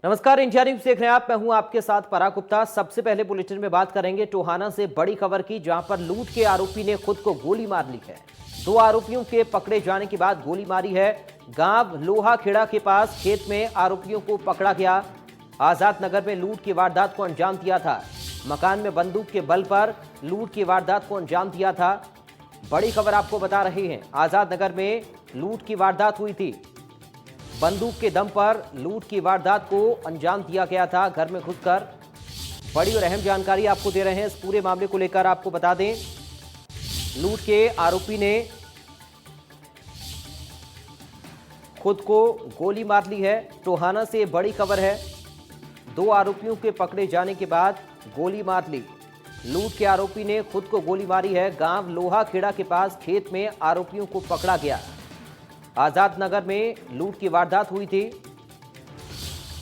नमस्कार, India news देख रहे हैं आप। मैं हूं आपके साथ पराग गुप्ता। सबसे पहले बुलेटिन में बात करेंगे टोहाना से बड़ी खबर की, जहां पर लूट के आरोपी ने खुद को गोली मार ली है। दो आरोपियों के पकड़े जाने के बाद गोली मारी है। गांव लोहा खेड़ा के पास खेत में आरोपियों को पकड़ा गया। आजाद नगर में लूट की वारदात को अंजाम दिया था। मकान में बंदूक के बल पर लूट की वारदात को अंजाम दिया था। बड़ी खबर आपको बता रहे हैं, आजाद नगर में लूट की वारदात हुई थी। बंदूक के दम पर लूट की वारदात को अंजाम दिया गया था घर में घुसकर। बड़ी और अहम जानकारी आपको दे रहे हैं। इस पूरे मामले को लेकर आपको बता दें, लूट के आरोपी ने खुद को गोली मार ली है। टोहाना से बड़ी खबर है, दो आरोपियों के पकड़े जाने के बाद गोली मार ली। लूट के आरोपी ने खुद को गोली मारी है। गांव लोहा खेड़ा के पास खेत में आरोपियों को पकड़ा गया। आजाद नगर में लूट की वारदात हुई थी।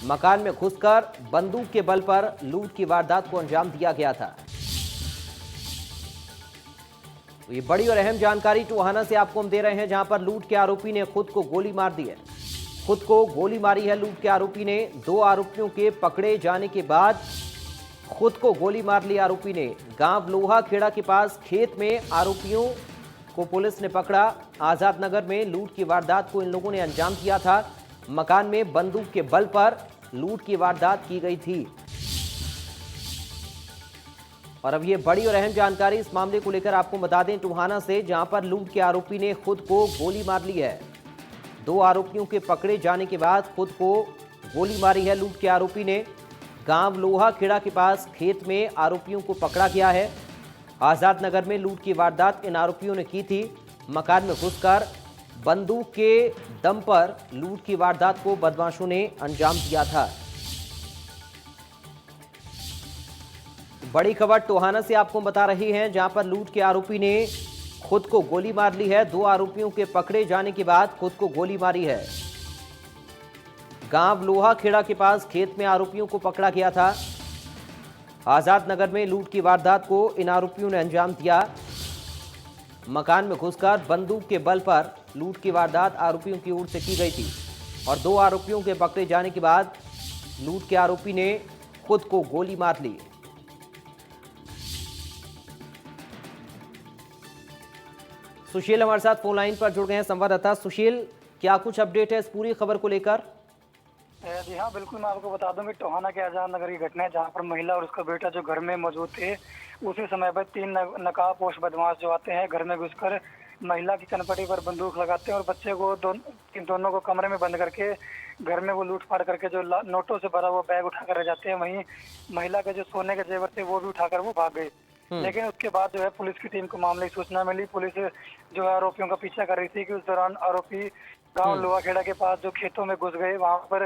मकान में घुसकर बंदूक के बल पर लूट की वारदात को अंजाम दिया गया था। तो ये बड़ी और अहम जानकारी टोहाना से आपको हम दे रहे हैं, जहां पर लूट के आरोपी ने खुद को गोली मार दी है। खुद को गोली मारी है लूट के आरोपी ने। दो आरोपियों के पकड़े जाने के बाद खुद को गोली मार ली आरोपी ने। गांव लोहा खेड़ा के पास खेत में आरोपियों को पुलिस ने पकड़ा। आजाद नगर में लूट की वारदात को इन लोगों ने अंजाम दिया था। मकान में बंदूक के बल पर लूट की वारदात की गई थी। और अब ये बड़ी और अहम जानकारी इस मामले को लेकर आपको बता दें, टोहाना से, जहां पर लूट के आरोपी ने खुद को गोली मार ली है। दो आरोपियों के पकड़े जाने के बाद खुद को गोली मारी है लूट के आरोपी ने। गांव लोहा खेड़ा के पास खेत में आरोपियों को पकड़ा गया है। आजाद नगर में लूट की वारदात इन आरोपियों ने की थी। मकान में घुसकर बंदूक के दम पर लूट की वारदात को बदमाशों ने अंजाम दिया था। बड़ी खबर टोहाना से आपको बता रही हैं, जहां पर लूट के आरोपी ने खुद को गोली मार ली है। दो आरोपियों के पकड़े जाने के बाद खुद को गोली मारी है। गांव लोहा खेड़ा के पास खेत में आरोपियों को पकड़ा गया था। आजाद नगर में लूट की वारदात को इन आरोपियों ने अंजाम दिया। मकान में घुसकर बंदूक के बल पर लूट की वारदात आरोपियों की ओर से की गई थी। और दो आरोपियों के पकड़े जाने के बाद लूट के आरोपी ने खुद को गोली मार ली। सुशील हमारे साथ फोन लाइन पर जुड़ गए हैं, संवाददाता। सुशील, क्या कुछ अपडेट है इस पूरी खबर को लेकर? जी हाँ, बिल्कुल। मैं आपको बता दूं कि टोहाना के आजाद नगर की घटना है, जहां पर महिला और उसका बेटा जो घर में मौजूद थे, उसी समय पर तीन नकाबपोश बदमाश जो आते हैं, घर में घुसकर महिला की कनपटी पर बंदूक लगाते हैं और बच्चे को दोनों को कमरे में बंद करके घर में वो लूटपाट करके जो नोटों से भरा हुआ बैग उठाकर रह जाते हैं। वहीं महिला के जो सोने के जेवर थे वो भी उठाकर वो भाग गए। लेकिन उसके बाद जो है पुलिस की टीम को मामले की सूचना मिली। पुलिस जो है आरोपियों का पीछा कर रही थी कि उस दौरान आरोपी गांव लोहाखेड़ा के पास जो खेतों में घुस गए। वहां पर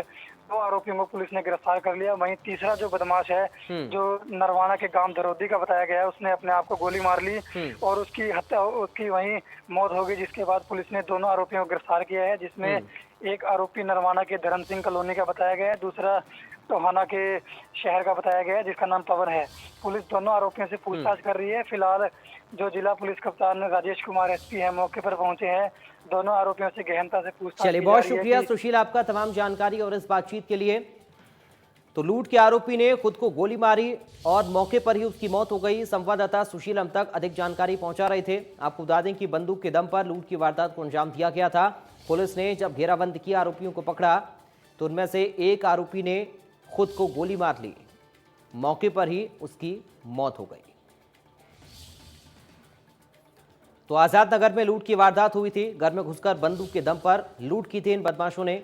दो आरोपियों को पुलिस ने गिरफ्तार कर लिया। वहीं तीसरा जो बदमाश है, जो नरवाना के गांव दरोदी का बताया गया है, उसने अपने आप को गोली मार ली और उसकी हत्या, उसकी वहीं मौत हो गई। जिसके बाद पुलिस ने दोनों आरोपियों को गिरफ्तार किया है, जिसमें एक आरोपी नरवाना के धर्म सिंह कॉलोनी का बताया गया है, दूसरा टोहाना के शहर का बताया गया है, जिसका नाम पवन है। पुलिस दोनों आरोपियों से पूछताछ कर रही है। फिलहाल जो जिला पुलिस कप्तान राजेश कुमार एसपी है, मौके पर पहुंचे हैं। दोनों आरोपियों से गहनता से पूछताछ। चलिए, बहुत शुक्रिया सुशील आपका तमाम जानकारी और इस बातचीत के लिए। तो लूट के आरोपी ने खुद को गोली मारी और मौके पर ही उसकी मौत हो गई। संवाददाता सुशील हम तक अधिक जानकारी पहुंचा रहे थे। आपको बता दें कि बंदूक के दम पर लूट की वारदात को अंजाम दिया गया था। पुलिस ने जब घेराबंद किया, आरोपियों को पकड़ा, तो उनमें से एक आरोपी ने खुद को गोली मार ली। मौके पर ही उसकी मौत हो गई। तो आजाद नगर में लूट की वारदात हुई थी। घर में घुसकर बंदूक के दम पर लूट की थी इन बदमाशों ने।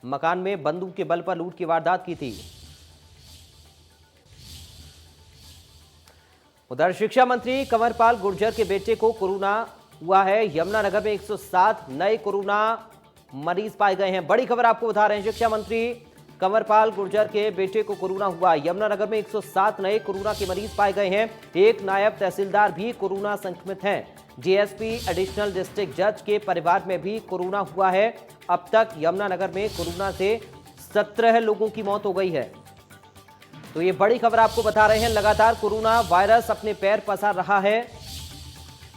मकान में बंदूक के बल पर लूट की वारदात की थी। उधर शिक्षा मंत्री कंवरपाल गुर्जर के बेटे को कोरोना हुआ है। यमुनानगर में 107 नए कोरोना मरीज पाए गए हैं। बड़ी खबर आपको बता रहे हैं, शिक्षा मंत्री कंवरपाल गुर्जर के बेटे को कोरोना हुआ। यमुनानगर में 107 नए कोरोना के मरीज पाए गए हैं। एक नायब तहसीलदार भी कोरोना संक्रमित हैं। डीएसपी एडिशनल डिस्ट्रिक्ट जज के परिवार में भी कोरोना हुआ है। अब तक यमुनानगर में कोरोना से 17 लोगों की मौत हो गई है। तो ये बड़ी खबर आपको बता रहे हैं। लगातार कोरोना वायरस अपने पैर पसार रहा है।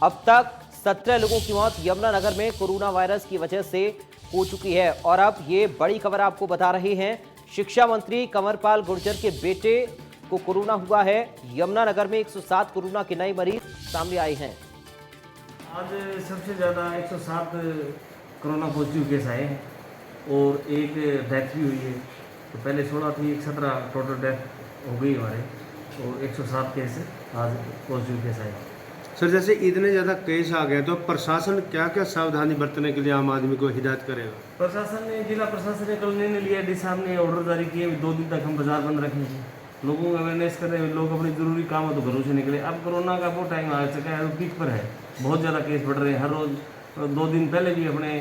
अब तक 17 लोगों की मौत यमुनानगर में कोरोना वायरस की वजह से हो चुकी है। और अब ये बड़ी खबर आपको बता रहे हैं शिक्षा मंत्री कंवरपाल गुर्जर के बेटे को कोरोना हुआ है। यमुनानगर में 107 कोरोना के नए मरीज सामने आए हैं। आज सबसे ज़्यादा 107 कोरोना पॉजिटिव केस आए हैं और एक डेथ भी हुई है। तो पहले 16 थी, 17 टोटल डेथ हो गई हमारे और 107 केस आज पॉजिटिव केस आए। सर, जैसे इतने ज़्यादा केस आ गए तो प्रशासन क्या क्या सावधानी बरतने के लिए आम आदमी को हिदायत करेगा? प्रशासन ने, जिला प्रशासन ने कल निर्णय लिया, डी साहब ने ऑर्डर जारी किए 2 दिन तक हम बाजार बंद रखेंगे, लोगों को अवेयरनेस कर रहे हैं, लोग अपने ज़रूरी काम हो तो घरों से निकले। अब कोरोना का वो टाइम आ चुका है, पीक पर है, बहुत ज़्यादा केस बढ़ रहे हैं हर रोज़। 2 दिन पहले भी अपने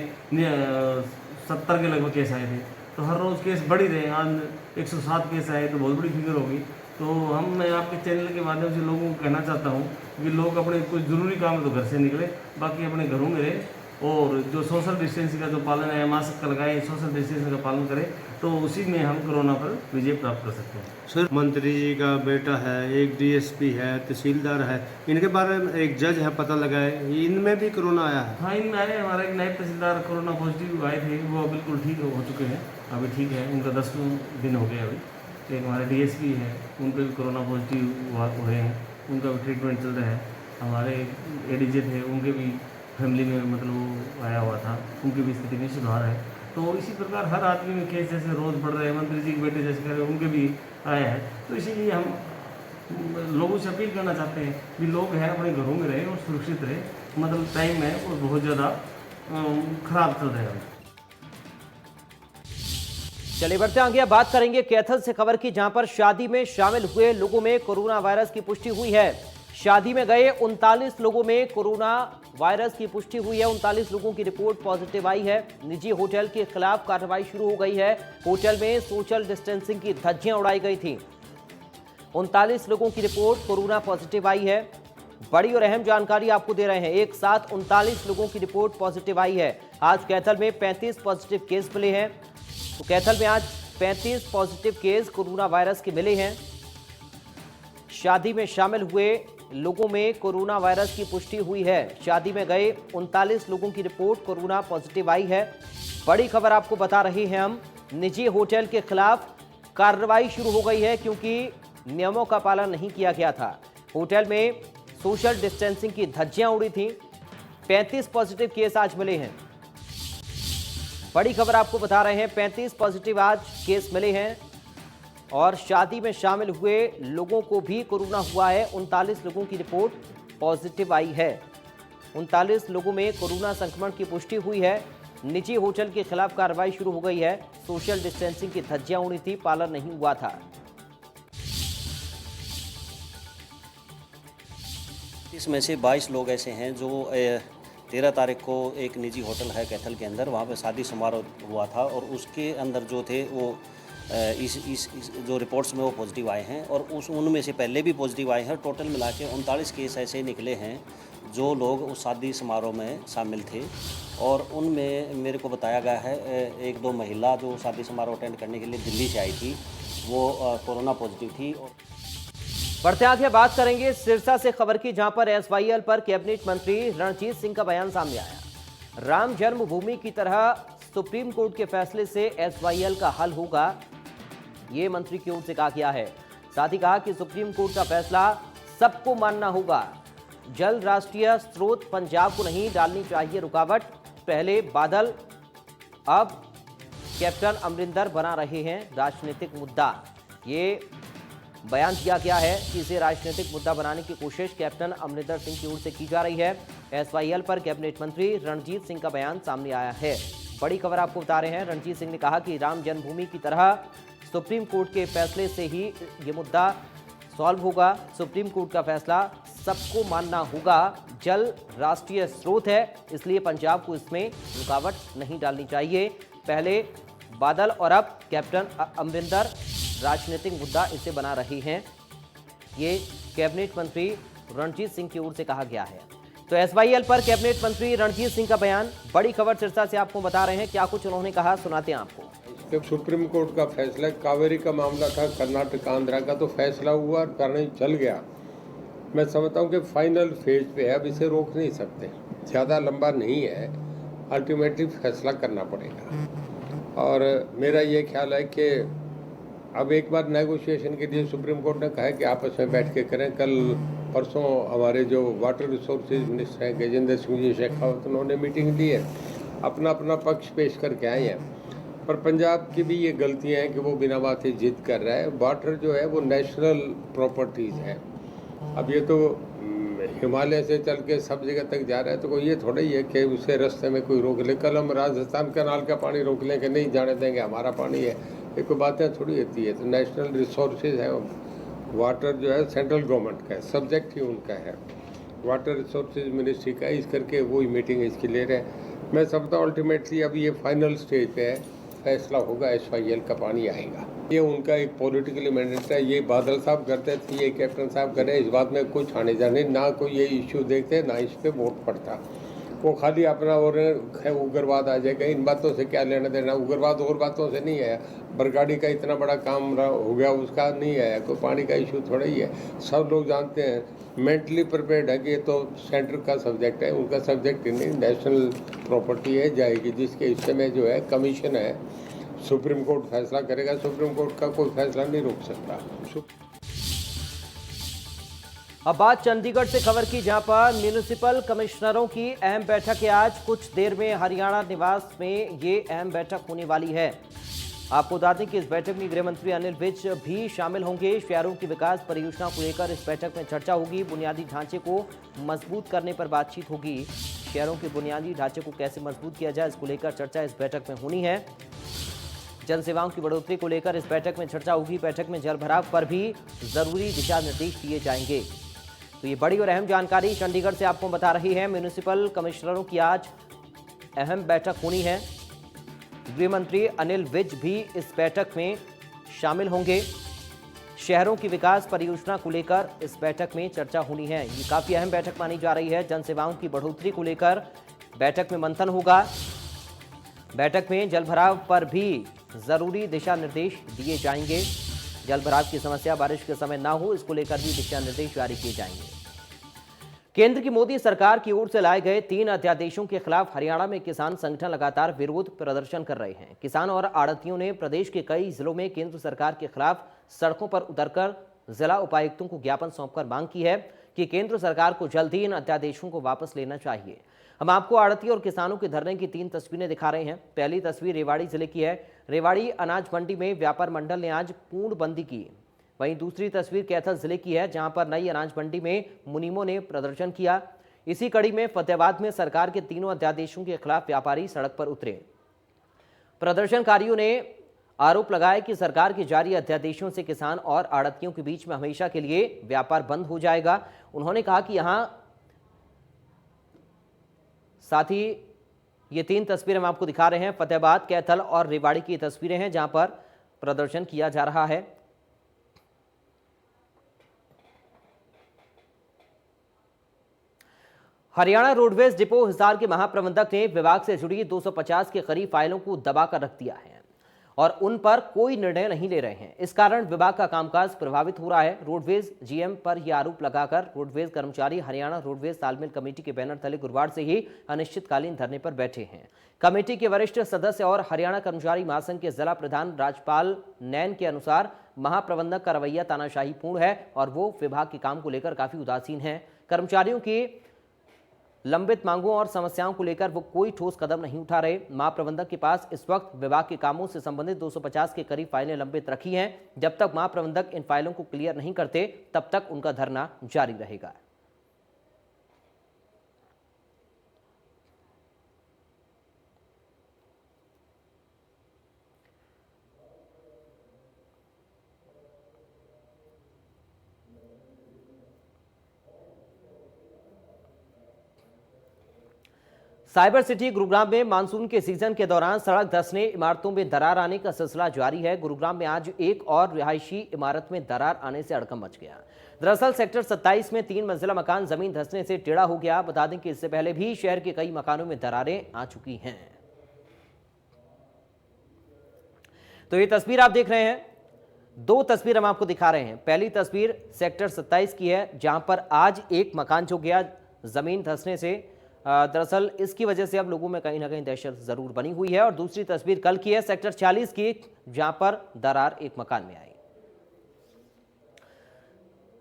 70 के लगभग केस आए थे, तो हर रोज़ केस बढ़ ही रहे हैं। आज 107 केस आए तो बहुत बड़ी फिगर होगी। तो मैं आपके चैनल के माध्यम से लोगों को कहना चाहता हूँ कि लोग अपने कुछ ज़रूरी काम है तो घर से निकले, बाकी अपने घरों में रहे और जो सोशल डिस्टेंसिंग का जो पालन है, मास्क लगाएं, सोशल डिस्टेंसिंग का पालन करें, तो उसी में हम कोरोना पर विजय प्राप्त कर सकते हैं। सर, मंत्री जी का बेटा है, एक डीएसपी है, तहसीलदार है, इनके बारे में एक जज है, पता लगा है इनमें भी कोरोना आया है? हाँ, इनमें आए। हमारा एक नायब तहसीलदार कोरोना पॉजिटिव आए थे, वो बिल्कुल ठीक हो चुके हैं, अभी ठीक है, उनका 10 दिन हो गए अभी। एक हमारे डीएसपी है, उन पर भी कोरोना पॉजिटिव हुए हैं, उनका भी ट्रीटमेंट चल रहा है। हमारे एडीजे थे, उनके भी फैमिली में मतलब आया हुआ था, उनकी भी स्थिति में सुधार है। तो इसी प्रकार हर आदमी में केस जैसे रोज़ बढ़ रहे हैं, मंत्री जी के बेटे जैसे कह रहे हैं, उनके भी आया है। तो इसीलिए हम लोगों से अपील करना चाहते हैं कि लोग हैं अपने घरों में रहे और सुरक्षित रहे। मतलब टाइम है और बहुत ज़्यादा खराब चल रहा है। चलिए बढ़ते आगे, बात करेंगे कैथल से खबर की, जहां पर शादी में शामिल हुए लोगों में कोरोना वायरस की पुष्टि हुई है। शादी में गए 39 लोगों में कोरोना वायरस की पुष्टि हुई है। 39 लोगों की रिपोर्ट पॉजिटिव आई है। निजी होटल के खिलाफ कार्रवाई शुरू हो गई है। होटल में सोशल डिस्टेंसिंग की धज्जियां उड़ाई गई थी। 39 लोगों की रिपोर्ट कोरोना पॉजिटिव आई है। बड़ी और अहम जानकारी आपको दे रहे हैं, एक साथ 39 लोगों की रिपोर्ट पॉजिटिव आई है। आज कैथल में 35 पॉजिटिव केस मिले हैं। तो कैथल में आज 35 पॉजिटिव केस कोरोना वायरस के मिले हैं। शादी में शामिल हुए लोगों में कोरोना वायरस की पुष्टि हुई है। शादी में गए 39 लोगों की रिपोर्ट कोरोना पॉजिटिव आई है। बड़ी खबर आपको बता रहे हैं हम, निजी होटल के खिलाफ कार्रवाई शुरू हो गई है क्योंकि नियमों का पालन नहीं किया गया था। होटल में सोशल डिस्टेंसिंग की धज्जियां उड़ी थी। 35 पॉजिटिव केस आज मिले हैं। बड़ी खबर आपको बता रहे हैं, 35 पॉजिटिव आज केस मिले हैं और शादी में शामिल हुए लोगों को भी कोरोना हुआ है। 39 लोगों की रिपोर्ट पॉजिटिव आई है। 39 लोगों में कोरोना संक्रमण की पुष्टि हुई है। निजी होटल के खिलाफ कार्रवाई शुरू हो गई है। सोशल डिस्टेंसिंग की धज्जियां उड़ी थी, पालन नहीं हुआ था। इसमें से 22 लोग ऐसे हैं जो 13 तारीख को एक निजी होटल है कैथल के अंदर, वहाँ पे शादी समारोह हुआ था और उसके अंदर जो थे वो इस जो रिपोर्ट्स में वो पॉजिटिव आए हैं और उनमें से पहले भी पॉजिटिव आए हैं। टोटल मिला के 39 केस ऐसे निकले हैं जो लोग उस शादी समारोह में शामिल थे और उनमें मेरे को बताया गया है 1-2 महिला जो शादी समारोह अटेंड करने के लिए दिल्ली से आई थी, वो कोरोना पॉजिटिव थी। बढ़ते आगे बात करेंगे सिरसा से खबर की, जहां पर एसवाईएल पर कैबिनेट मंत्री रणजीत सिंह का बयान सामने आया। राम जन्मभूमि की तरह सुप्रीम कोर्ट के फैसले से एसवाईएल का हल होगा, ये मंत्री की ओर से कहा गया है। साथ ही कहा कि सुप्रीम कोर्ट का फैसला सबको मानना होगा। जल राष्ट्रीय स्रोत पंजाब को नहीं डालनी चाहिए रुकावट। पहले बादल, अब कैप्टन अमरिंदर बना रहे हैं राजनीतिक मुद्दा। ये बयान दिया गया है कि इसे राजनीतिक मुद्दा बनाने की कोशिश कैप्टन अमरिंदर सिंह की ओर से की जा रही है। एसवाईएल पर कैबिनेट मंत्री रणजीत सिंह का बयान सामने आया है। बड़ी खबर आपको बता रहे हैं, रणजीत सिंह ने कहा कि राम जन्मभूमि की तरह सुप्रीम कोर्ट के फैसले से ही ये मुद्दा सॉल्व होगा। सुप्रीम कोर्ट का फैसला सबको मानना होगा। जल राष्ट्रीय स्रोत है, इसलिए पंजाब को इसमें रुकावट नहीं डालनी चाहिए। पहले बादल और अब कैप्टन अमरिंदर राजनीतिक मुद्दा इसे बना रही हैं। ये कैबिनेट मंत्री रणजीत सिंह की ओर से कहा गया है। तो एसवाईएल पर कैबिनेट मंत्री रणजीत सिंह का बयान। बड़ी खबर सिरसा से आपको बता रहे हैं, क्या कुछ उन्होंने कहा सुनाते हैं आपको। जब सुप्रीम कोर्ट का फैसला, कावेरी का मामला था, कर्नाटक आंध्रा का, तो फैसला हुआ, करने चल गया। मैं समझता हूँ कि फाइनल फेज पे है, अब इसे रोक नहीं सकते, ज़्यादा लंबा नहीं है, अल्टीमेटली फैसला करना पड़ेगा। और मेरा ये ख्याल है कि अब एक बार नेगोशिएशन के लिए सुप्रीम कोर्ट ने कहा है कि आपस में बैठ के करें। कल परसों हमारे जो वाटर रिसोर्सेज मिनिस्टर हैं गजेंद्र सिंह जी शेखावत, उन्होंने मीटिंग ली है, अपना अपना पक्ष पेश करके आए हैं। पर पंजाब की भी ये गलतियाँ हैं कि वो बिना बात ही जिद कर रहा है। वाटर जो है वो नेशनल प्रॉपर्टीज़ है। अब ये तो हिमालय से चल के सब जगह तक जा रहा है, तो कोई ये थोड़ा ही है कि उसे रास्ते में कोई रोक ले। कल हम राजस्थान कनाल का पानी रोक लें कि नहीं जाने देंगे, हमारा पानी है, ये कोई बातें थोड़ी होती है। तो नेशनल रिसोर्सेज है, वाटर जो है सेंट्रल गवर्नमेंट का है, सब्जेक्ट ही उनका है, वाटर रिसोर्सेज मिनिस्ट्री का। इस करके वही मीटिंग इसकी ले रहे हैं। मैं समझता हूँ अल्टीमेटली अब ये फाइनल स्टेज पे है, फैसला होगा, SYL का पानी आएगा। ये उनका एक पॉलिटिकली मैंडेट है। ये बादल साहब करते थे, ये कैप्टन साहब कर रहे हैं। इस बात में कुछ आने जाने ना कोई ये इश्यू देखते, ना इस पे वोट पड़ता। वो खाली अपना और उग्रवाद आ जाएगा, इन बातों से क्या लेना देना। उग्रवाद और बातों से नहीं आया, बरगाड़ी का इतना बड़ा काम हो गया, उसका नहीं आया। कोई पानी का इशू थोड़ा ही है। सब लोग जानते हैं, मेंटली प्रिपेयर्ड है कि ये तो सेंटर का सब्जेक्ट है, उनका सब्जेक्ट ही नहीं, नेशनल प्रॉपर्टी है जाएगी, जिसके हिस्से में जो है कमीशन है। सुप्रीम कोर्ट फैसला करेगा, सुप्रीम कोर्ट का कोई फैसला नहीं रोक सकता। अब बात चंडीगढ़ से खबर की, जहां पर म्यूनिसिपल कमिश्नरों की अहम बैठक है आज। कुछ देर में हरियाणा निवास में ये अहम बैठक होने वाली है। आपको बता दें कि इस बैठक में गृह मंत्री अनिल विज भी शामिल होंगे। शहरों की विकास परियोजना को लेकर इस बैठक में चर्चा होगी। बुनियादी ढांचे को मजबूत करने पर बातचीत होगी। शहरों के बुनियादी ढांचे को कैसे मजबूत किया जाए, इसको लेकर चर्चा इस बैठक में होनी है। जन सेवाओं की बढ़ोतरी को लेकर इस बैठक में चर्चा होगी। बैठक में जलभराव पर भी जरूरी दिशा निर्देश दिए जाएंगे। तो ये बड़ी और अहम जानकारी चंडीगढ़ से आपको बता रही है। म्यूनिसिपल कमिश्नरों की आज अहम बैठक होनी है। गृह मंत्री अनिल विज भी इस बैठक में शामिल होंगे। शहरों की विकास परियोजना को लेकर इस बैठक में चर्चा होनी है। ये काफी अहम बैठक मानी जा रही है। जन सेवाओं की बढ़ोतरी को लेकर बैठक में मंथन होगा। बैठक में जलभराव पर भी जरूरी दिशा निर्देश दिए जाएंगे। जलभराव की समस्या बारिश के समय ना हो, इसको लेकर भी दिशा निर्देश जारी किए जाएंगे। केंद्र की मोदी सरकार की ओर से लाए गए 3 अध्यादेशों के खिलाफ हरियाणा में किसान संगठन लगातार विरोध प्रदर्शन कर रहे हैं। किसान और आड़तियों ने प्रदेश के कई जिलों में केंद्र सरकार के खिलाफ सड़कों पर उतरकर जिला उपायुक्तों को ज्ञापन सौंपकर मांग की है कि केंद्र सरकार को जल्द ही इन अध्यादेशों को वापस लेना चाहिए। हम आपको आड़ती और किसानों के धरने की 3 तस्वीरें दिखा रहे हैं। पहली तस्वीर रेवाड़ी जिले की है। रेवाड़ी अनाज मंडी में व्यापार मंडल ने आज पूर्णबंदी की। वहीं दूसरी तस्वीर कैथल जिले की है, जहां पर नई अनाज मंडी में मुनीमों ने प्रदर्शन किया। इसी कड़ी में फतेहाबाद में सरकार के 3 अध्यादेशों के खिलाफ व्यापारी सड़क पर उतरे। प्रदर्शनकारियों ने आरोप लगाया कि सरकार के जारी अध्यादेशों से किसान और आड़तियों के बीच में हमेशा के लिए व्यापार बंद हो जाएगा। उन्होंने कहा कि यहां साथ ही ये 3 तस्वीरें हम आपको दिखा रहे हैं। फतेहाबाद, कैथल और रेवाड़ी की तस्वीरें हैं, जहां पर प्रदर्शन किया जा रहा है। हरियाणा रोडवेज डिपो हिसार के महाप्रबंधक ने विभाग से जुड़ी 250 के करीब फाइलों को दबाकर रख दिया है और उन पर कोई निर्णय नहीं ले रहे हैं। इस कारण विभाग का कामकाज प्रभावित हो रहा है। रोडवेज GM पर यह आरोप लगाकर रोडवेज कर्मचारी हरियाणा रोडवेज तालमेल कमेटी के बैनर तले गुरुवार से ही अनिश्चितकालीन धरने पर बैठे हैं। कमेटी के वरिष्ठ सदस्य और हरियाणा कर्मचारी महासंघ के जिला प्रधान राजपाल नैन के अनुसार महाप्रबंधक का रवैया तानाशाहीपूर्ण है और वो विभाग के काम को लेकर काफी उदासीन है। कर्मचारियों की लंबित मांगों और समस्याओं को लेकर वो कोई ठोस कदम नहीं उठा रहे। महाप्रबंधक के पास इस वक्त विभाग के कामों से संबंधित 250 के करीब फाइलें लंबित रखी हैं। जब तक महाप्रबंधक इन फाइलों को क्लियर नहीं करते, तब तक उनका धरना जारी रहेगा। साइबर सिटी गुरुग्राम में मानसून के सीजन के दौरान सड़क धंसने, इमारतों में दरार आने का सिलसिला जारी है। गुरुग्राम में आज एक और रिहायशी इमारत में दरार आने से हड़कंप मच गया। दरअसल सेक्टर 27 में 3 मंजिला मकान जमीन धंसने से टेढ़ा हो गया। बता दें कि इससे पहले भी शहर के कई मकानों में दरारें आ चुकी हैं। तो ये तस्वीर आप देख रहे हैं, 2 तस्वीर हम आपको दिखा रहे हैं। पहली तस्वीर सेक्टर 27 की है, जहां पर आज एक मकान जो गया जमीन धंसने से दरअसल इसकी वजह से अब लोगों में कहीं ना कहीं दहशत जरूर बनी हुई है। और दूसरी तस्वीर कल की है सेक्टर 40 की, जहां पर दरार एक मकान में आई।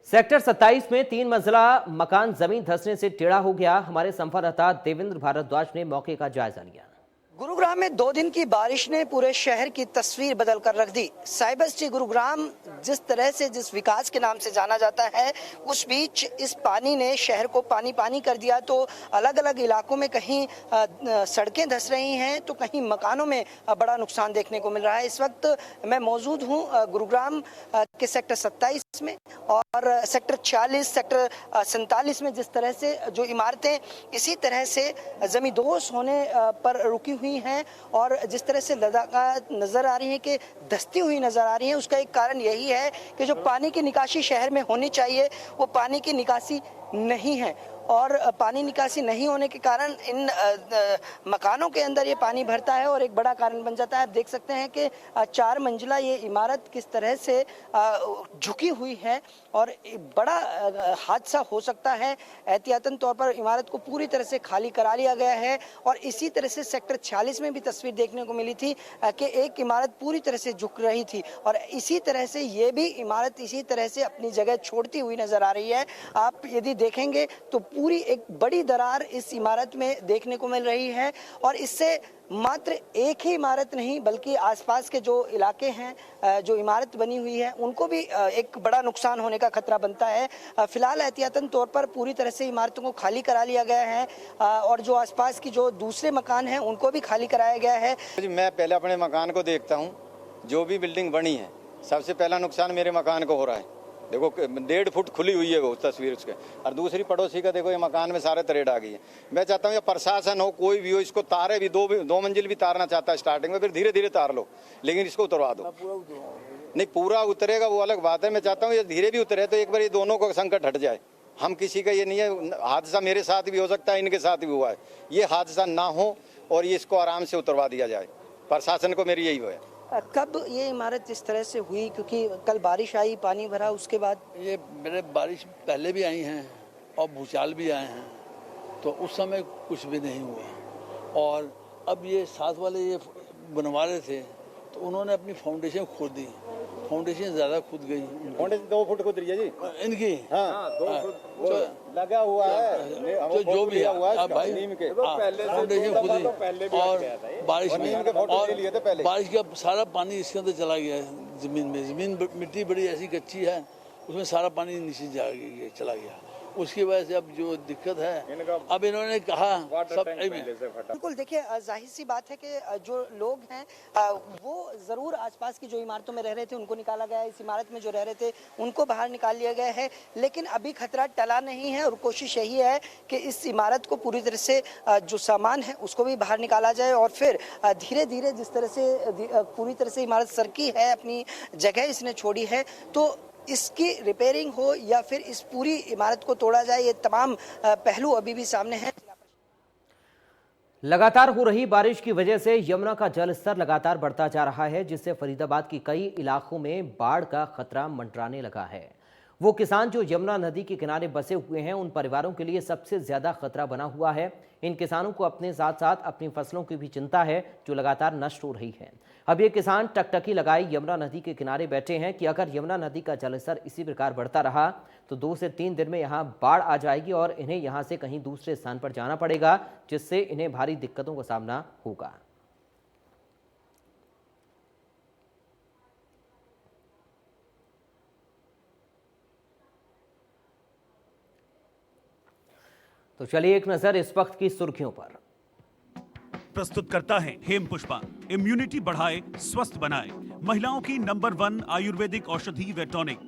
सेक्टर 27 में 3 मंजिला मकान जमीन धंसने से टेढ़ा हो गया। हमारे संवाददाता देवेंद्र भारद्वाज ने मौके का जायजा लिया। गुरुग्राम में 2 दिन की बारिश ने पूरे शहर की तस्वीर बदल कर रख दी। साइबर सिटी गुरुग्राम जिस तरह से जिस विकास के नाम से जाना जाता है, उस बीच इस पानी ने शहर को पानी पानी कर दिया। तो अलग अलग इलाकों में कहीं सड़कें धंस रही हैं तो कहीं मकानों में बड़ा नुकसान देखने को मिल रहा है। इस वक्त मैं मौजूद हूँ गुरुग्राम के सेक्टर 27 में और सेक्टर 40, सेक्टर 47 में जिस तरह से जो इमारतें इसी तरह से जमींदोज होने पर रुकी हुई हैं और जिस तरह से लदाखत नजर आ रही है कि धंसती हुई नजर आ रही है, उसका एक कारण यही है कि जो पानी की निकासी शहर में होनी चाहिए वो पानी की निकासी नहीं है। और पानी निकासी नहीं होने के कारण इन मकानों के अंदर ये पानी भरता है और एक बड़ा कारण बन जाता है। आप देख सकते हैं कि 4 मंजिला ये इमारत किस तरह से झुकी हुई है और बड़ा हादसा हो सकता है। एहतियातन तौर पर इमारत को पूरी तरह से खाली करा लिया गया है। और इसी तरह से सेक्टर 46 में भी तस्वीर देखने को मिली थी कि एक इमारत पूरी तरह से झुक रही थी और इसी तरह से ये भी इमारत इसी तरह से अपनी जगह छोड़ती हुई नजर आ रही है। आप यदि देखेंगे तो पूरी एक बड़ी दरार इस इमारत में देखने को मिल रही है और इससे मात्र एक ही इमारत नहीं बल्कि आसपास के जो इलाके हैं, जो इमारत बनी हुई है, उनको भी एक बड़ा नुकसान होने का खतरा बनता है। फिलहाल एहतियातन तौर पर पूरी तरह से इमारतों को खाली करा लिया गया है और जो आसपास की जो दूसरे मकान हैं उनको भी खाली कराया गया है। मैं पहले अपने मकान को देखता हूँ, जो भी बिल्डिंग बनी है सबसे पहला नुकसान मेरे मकान को हो रहा है। देखो 1.5 फुट खुली हुई है वो तस्वीर उसके, और दूसरी पड़ोसी का देखो ये मकान में सारे तरेड़ आ गई है। मैं चाहता हूँ ये प्रशासन हो, कोई भी हो, इसको तारे भी 2 मंजिल भी तारना चाहता है स्टार्टिंग में, फिर धीरे धीरे तार लो, लेकिन इसको उतरवा दो। नहीं पूरा उतरेगा वो अलग बात है। मैं चाहता हूँ ये धीरे भी उतरे तो एक बार ये दोनों को संकट हट जाए। हम किसी का ये नहीं है, हादसा मेरे साथ भी हो सकता है, इनके साथ भी हुआ है, ये हादसा ना हो और ये इसको आराम से उतरवा दिया जाए। प्रशासन को मेरी यही है। कब ये इमारत इस तरह से हुई, क्योंकि कल बारिश आई, पानी भरा, उसके बाद ये मेरे बारिश पहले भी आई हैं और भूचाल भी आए हैं, तो उस समय कुछ भी नहीं हुआ। और अब ये साथ वाले ये बनवा रहे थे तो उन्होंने अपनी फाउंडेशन खोद दी, फाउंडेशन ज़्यादा खुद गई। फाउंडेशन 2 फुट खुद रही है जी इनकी। हाँ 2 फुट लगा हुआ है, तो जो भी है भाई फाउंडेशन खुद ही और बारिश में और बारिश का सारा पानी इसके अंदर चला गया है ज़मीन में। ज़मीन मिट्टी बड़ी ऐसी कच्ची है, उसमें सारा पानी नीचे जा गया, चला गया। उसकी वजह से अब जो दिक्कत है, अब इन्होंने कहा सब बिल्कुल। देखिए जाहिर सी बात है कि जो लोग हैं वो ज़रूर आसपास की जो इमारतों में रह रहे थे उनको निकाला गया है, इस इमारत में जो रह रहे थे उनको बाहर निकाल लिया गया है, लेकिन अभी खतरा टला नहीं है और कोशिश यही है कि इस इमारत को पूरी तरह से जो सामान है उसको भी बाहर निकाला जाए और फिर धीरे धीरे जिस तरह से पूरी तरह से इमारत सरकी है, अपनी जगह इसने छोड़ी है, तो इसकी रिपेयरिंग हो या फिर इस पूरी इमारत को तोड़ा जाए, ये तमाम पहलू अभी भी सामने हैं। लगातार हो रही बारिश की वजह से यमुना का जल स्तर लगातार बढ़ता जा रहा है, जिससे फरीदाबाद की कई इलाकों में बाढ़ का खतरा मंडराने लगा है। वो किसान जो यमुना नदी के किनारे बसे हुए हैं, उन परिवारों के लिए सबसे ज्यादा खतरा बना हुआ है। इन किसानों को अपने साथ साथ अपनी फसलों की भी चिंता है जो लगातार नष्ट हो रही है। अब ये किसान टकटकी लगाए यमुना नदी के किनारे बैठे हैं कि अगर यमुना नदी का जलस्तर इसी प्रकार बढ़ता रहा तो 2 से 3 दिन में यहाँ बाढ़ आ जाएगी और इन्हें यहाँ से कहीं दूसरे स्थान पर जाना पड़ेगा, जिससे इन्हें भारी दिक्कतों का सामना होगा। तो चलिए एक नजर इस वक्त की सुर्खियों पर। प्रस्तुत करता है हेम पुष्पा। इम्यूनिटी बढ़ाए, स्वस्थ बनाए, महिलाओं की नंबर 1 आयुर्वेदिक औषधि व टॉनिक।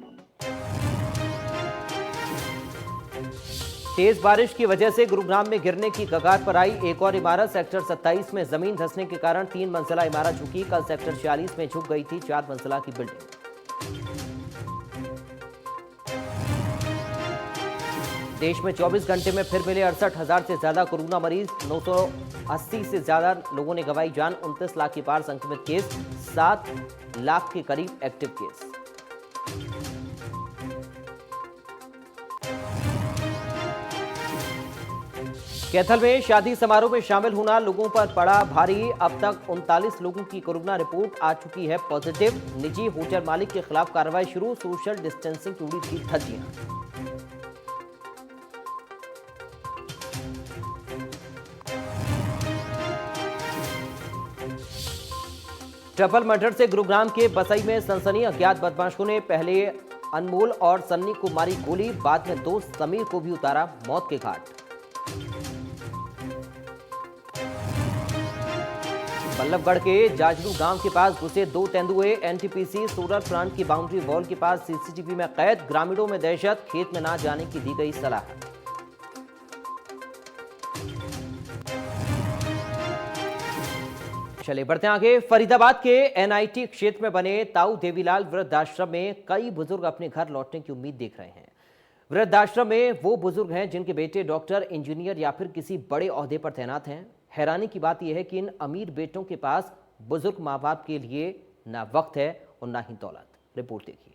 तेज बारिश की वजह से गुरुग्राम में गिरने की कगार पर आई एक और इमारत। सेक्टर 27 में जमीन धंसने के कारण 3 मंजिला इमारत झुकी। कल सेक्टर 40 में झुक गई थी 4 मंजिला की बिल्डिंग। देश में 24 घंटे में फिर मिले 68,000 से ज्यादा कोरोना मरीज। 980 से ज्यादा लोगों ने गंवाई जान। 29 लाख के पार संक्रमित केस, 7 लाख के करीब एक्टिव केस। कैथल में शादी समारोह में शामिल होना लोगों पर पड़ा भारी। अब तक 39 लोगों की कोरोना रिपोर्ट आ चुकी है पॉजिटिव। निजी होटल मालिक के खिलाफ कार्रवाई शुरू। सोशल डिस्टेंसिंग की उड़ी थी धज्जियां। ट्रिपल मर्डर से गुरुग्राम के बसई में सनसनी। अज्ञात बदमाशों ने पहले अनमोल और सन्नी को मारी गोली, बाद में दोस्त समीर को भी उतारा मौत के घाट। बल्लभगढ़ के जाजरू गांव के पास घुसे 2 तेंदुए। एनटीपीसी सोलर प्लांट की बाउंड्री वॉल के पास सीसीटीवी में कैद। ग्रामीणों में दहशत, खेत में ना जाने की दी गई सलाह। चले बढ़ते आगे। फरीदाबाद के एनआईटी क्षेत्र में बने ताऊ देवीलाल वृद्धाश्रम में कई बुजुर्ग अपने घर लौटने की उम्मीद देख रहे हैं। वृद्धाश्रम में वो बुजुर्ग हैं जिनके बेटे डॉक्टर, इंजीनियर या फिर किसी बड़े ओहदे पर तैनात हैं। हैरानी की बात यह है कि इन अमीर बेटों के पास बुजुर्ग माँ बाप के लिए ना वक्त है और ना ही दौलत। रिपोर्ट देखिए।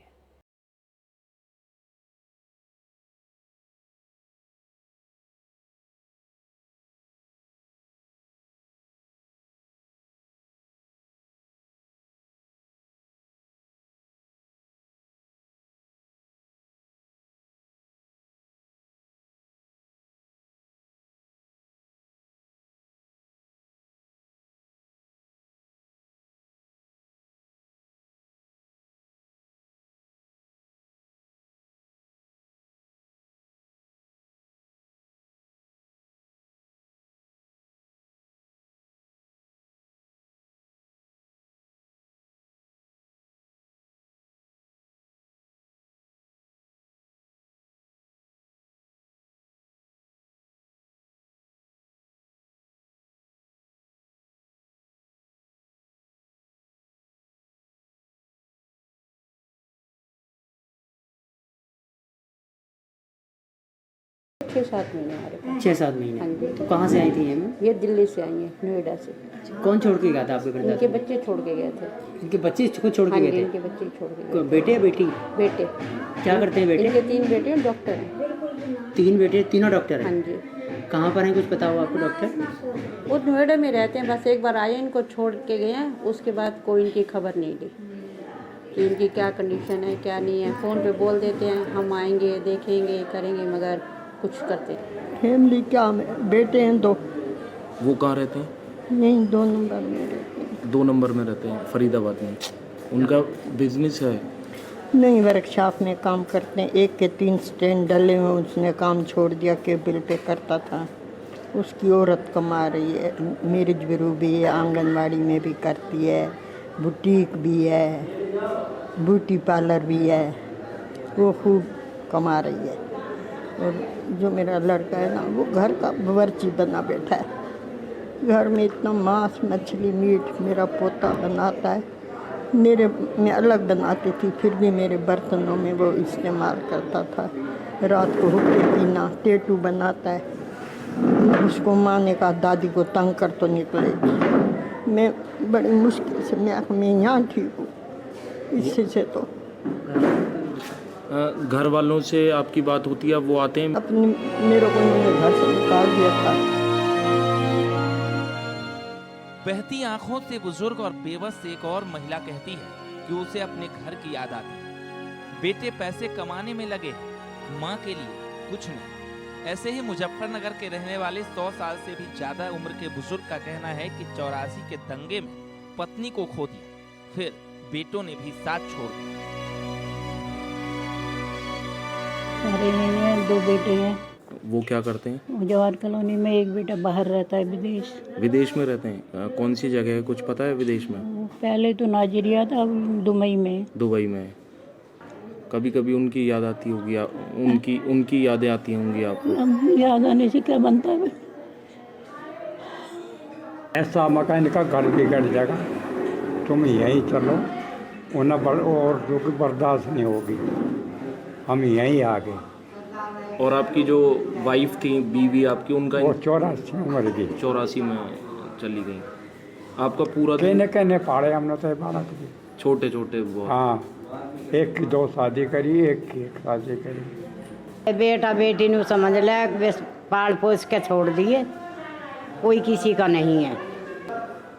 छः 7 महीने हमारे पास। 6-7 महीने। हाँ जी। तो कहाँ से आई थी ये दिल्ली से आई हैं, नोएडा से। कौन छोड़ के गया था आपके वृद्धाश्रम? इनके बच्चे छोड़ के गए थे। इनके बच्चे को छोड़ के गए थे? इनके बच्चे छोड़ के गए। बेटे या बेटी? बेटे। क्या करते हैं बेटे? इनके 3 बेटे और डॉक्टर हैं। 3 बेटे, तीनों डॉक्टर हैं? हाँ जी। कहाँ पर हैं, कुछ पता हुआ आपको डॉक्टर? वो नोएडा में रहते हैं। बस एक बार आए, इनको छोड़ के गए हैं, उसके बाद कोई इनकी खबर नहीं ली कि इनकी क्या कंडीशन है क्या नहीं है। फ़ोन पे बोल देते हैं हम आएंगे, देखेंगे, करेंगे, मगर कुछ करते। फैमिली क्या में बेटे हैं 2। वो कहाँ रहते हैं? नहीं, 2 नंबर में रहते हैं। 2 नंबर में रहते हैं फरीदाबाद में। उनका बिजनेस है? नहीं, वर्कशॉप में काम करते हैं। एक के 3 स्टैंड डले हुए, उसने काम छोड़ दिया, केबल पे करता था। उसकी औरत कमा रही है, मैरिज ब्यूरो भी है, आंगनवाड़ी में भी करती है, बुटीक भी है, ब्यूटी पार्लर भी है। वो खूब कमा रही है। और जो मेरा लड़का है ना, वो घर का बावर्ची बना बैठा है। घर में इतना मांस, मछली, मीट मेरा पोता बनाता है। मैं अलग बनाती थी, फिर भी मेरे बर्तनों में वो इस्तेमाल करता था। रात को हुक्के पीना, टेटू बनाता है। उसको माँ ने कहा दादी को तंग कर तो निकलेगी। मैं बड़ी मुश्किल से मैं यहाँ ठीक हूँ। इससे से तो घर वालों से आपकी बात होती है, वो आते हैं? अपने मेरे को उन्होंने घर से निकाल दिया था। बहती आंखों से बुजुर्ग और बेबस एक और महिला कहती है कि उसे अपने घर की याद आती है। बेटे पैसे कमाने में लगे, माँ के लिए कुछ नहीं। ऐसे ही मुजफ्फरनगर के रहने वाले 100 साल से भी ज्यादा उम्र के बुजुर्ग का कहना है कि 84 के दंगे में पत्नी को खो दिया, फिर बेटों ने भी साथ छोड़ दिया। अरे 2 बेटे हैं। वो क्या करते हैं? जवाहर कॉलोनी में। एक बेटा बाहर रहता है, विदेश। विदेश में रहते हैं? कौन सी जगह है, कुछ पता है विदेश में? पहले तो नाइजीरिया था, अब दुबई में। दुबई में। कभी कभी उनकी याद आती होगी, उनकी यादें आती होंगी आपको? अब याद आने से क्या बनता है? ऐसा मकान का घर बिगड़ जाएगा, तुम यहीं चलो, और दुख बर्दाश्त नहीं होगी, हम यहीं आ गए। और आपकी जो वाइफ थी, बीवी आपकी, उनका? वो 84 उम्र की। 84 में चली गई। आपका पूरा कहने पाड़े हमने तो 12 की। छोटे छोटे बहुत। हाँ, एक की 2 शादी करी, एक की 1 शादी करी। बेटा बेटी नु समझ ले, पाल पोस के छोड़ दिए, कोई किसी का नहीं है।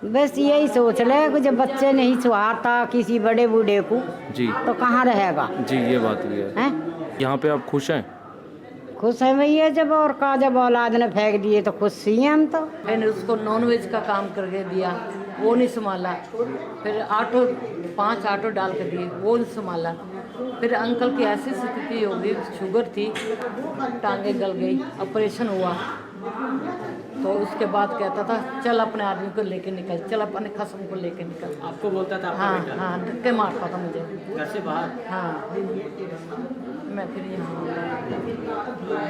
बस यही सोच ले कि जब बच्चे नहीं सुहाता किसी बड़े बूढ़े को जी तो कहाँ रहेगा। जी, ये बात भी है। यहाँ पे आप खुश हैं? खुश है भैया, जब और का जब औलाद ने फेंक दिए तो खुश ही हैं हम तो। मैंने उसको नॉनवेज का काम करके दिया, वो नहीं संभाला। फिर 5 ऑटो डाल के दिए, वो नहीं संभाला। फिर अंकल की ऐसी स्थिति हो गई, शुगर थी, टांगे गल गई, ऑपरेशन हुआ। तो उसके बाद कहता था चल अपने आदमी को लेके निकल, चल अपने खसम को लेके निकल। आपको बोलता था आपका बेटा? हाँ, धक्के मारता था मुझे घर से बाहर? हाँ, मैं फिर यहाँ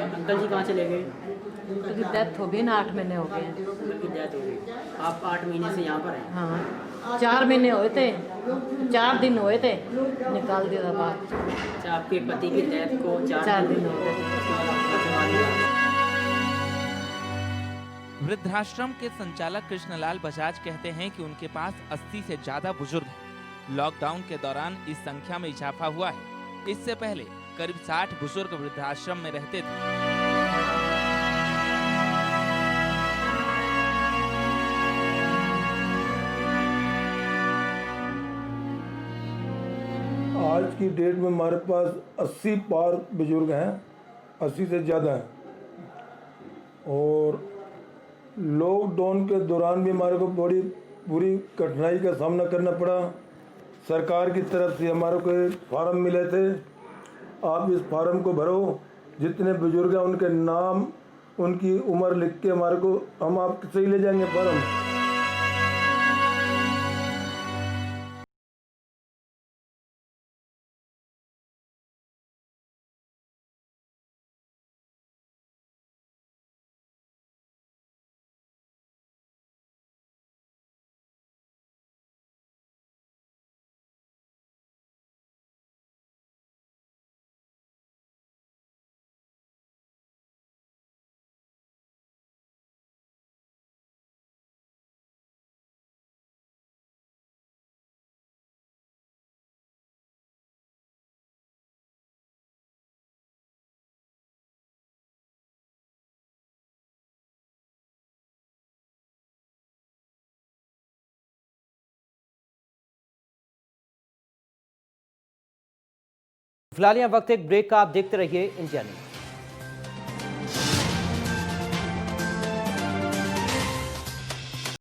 अंकल जी कहाँ चले गए? उसकी डेथ हो गई ना, 8 महीने हो गए हैं। उनकी डेथ हो गई। आप 8 महीने से यहाँ पर हैं? हाँ, 4 महीने हुए थे, 4 दिन हुए थे, निकाल दिया था बाहर। अच्छा, आपके पति की डेथ को 4 दिन हो गए। वृद्धाश्रम के संचालक कृष्णलाल बजाज कहते हैं कि उनके पास 80 से ज्यादा बुजुर्ग हैं। लॉकडाउन के दौरान इस संख्या में इजाफा हुआ है। इससे पहले करीब 60 बुजुर्ग वृद्धाश्रम में रहते थे। आज की डेट में हमारे पास 80 पार बुजुर्ग हैं, 80 से ज़्यादा हैं। और लॉकडाउन के दौरान भी हमारे को बड़ी बुरी कठिनाई का सामना करना पड़ा। सरकार की तरफ से हमारे को फार्म मिले थे, आप इस फार्म को भरो, जितने बुजुर्ग हैं उनके नाम उनकी उम्र लिख के हमारे को हम आपसे ही ले जाएंगे फार्म। फिलहाल यहाँ वक्त एक ब्रेक का, आप देखते रहिए इंडिया न्यूज़।